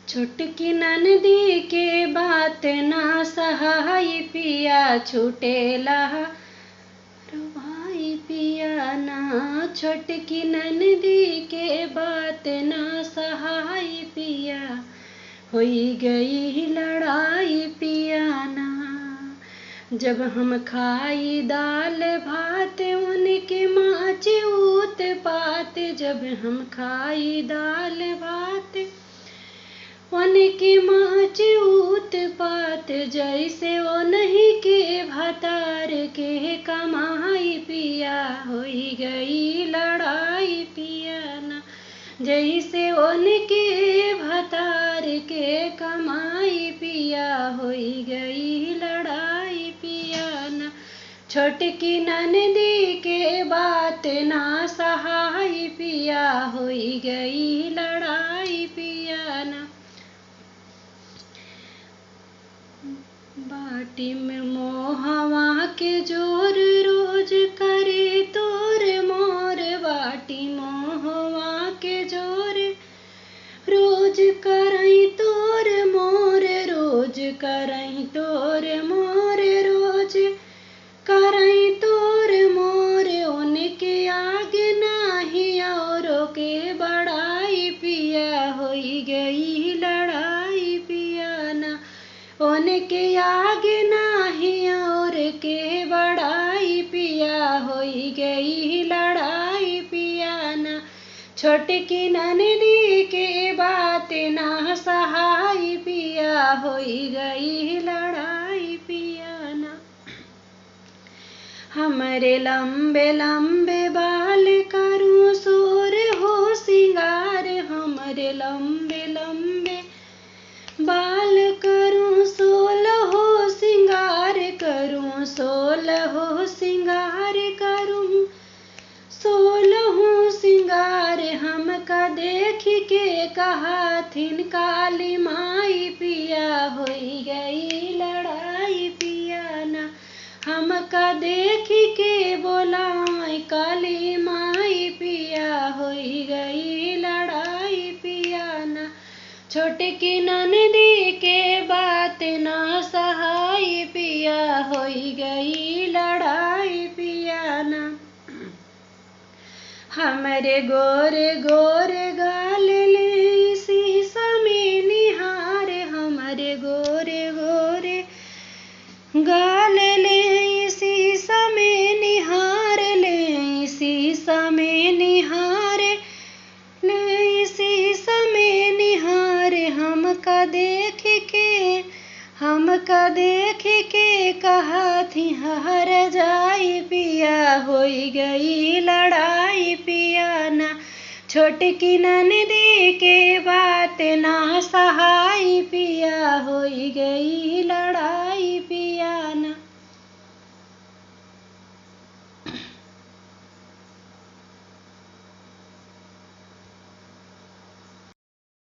छोटकी ननदी के बात ना सहाय पिया, छूटेला रुबाई पिया ना। छोटकी ननदी के बात ना सहाय पिया, होई गई लड़ाई पिया ना। जब हम खाई दाल भात उनके माचे ऊत पात, जब हम खाई दाल भात उनके माचे ऊत पात, जैसे वो नहीं के भतार के कमाई पिया, होई गई लड़ाई पिया ना। जैसे उनके भतार के कमाई पिया, होई गई लड़ाई पिया ना। छोटकी ननदी के बात ना सहाय पिया, होई गई लड़ाई पिया ना। बाटी में मोहवा के जोर रोज करे तोर मोर, बाटी मोहवा के जोर रोज करई तोर मोर, रोज करई तोर मोर, रोज करई तोर मोर। उनके आगे नाही औरों के बड़ाई पिया, होई गई लड़ाई पिया ना। उनके आगे नाही और के बड़ाई पिया, होई गई लड़ाई पिया ना। छोटकी ननदी के बात ना सहाय पिया, होई गई लड़ाई पिया ना। हमरे लंबे लंबे बाल करूं सोर हो सिंगार, हमरे लंबे लंबे बाल करूं सोल हो सिंगार, करूं सोल हो सिंगार, करूं सोल हो सिंगार। हमका देख के कहा थिन काली माई पिया, होई गई लड़ाई पिया ना। हमका देख के बोलाई काली माई पिया, होई गई लड़ाई पिया ना। छोटकी ननदी के बात ना सहाय पिया, होई गई लड़ाई पिया ना। हमरे गोरे गोरे गाल ले शीशा में निहार, हमरे गोरे गोरे गाल ले शीशा में निहार, ले शीशा में निहार, ले शीशा में निहार। हमका देख के कहा थी हर जाई पिया, होई गई लड़ाई पिया ना। छोटकी ननदी के बात ना सहाय पिया, होई गई लड़ाई पिया ना।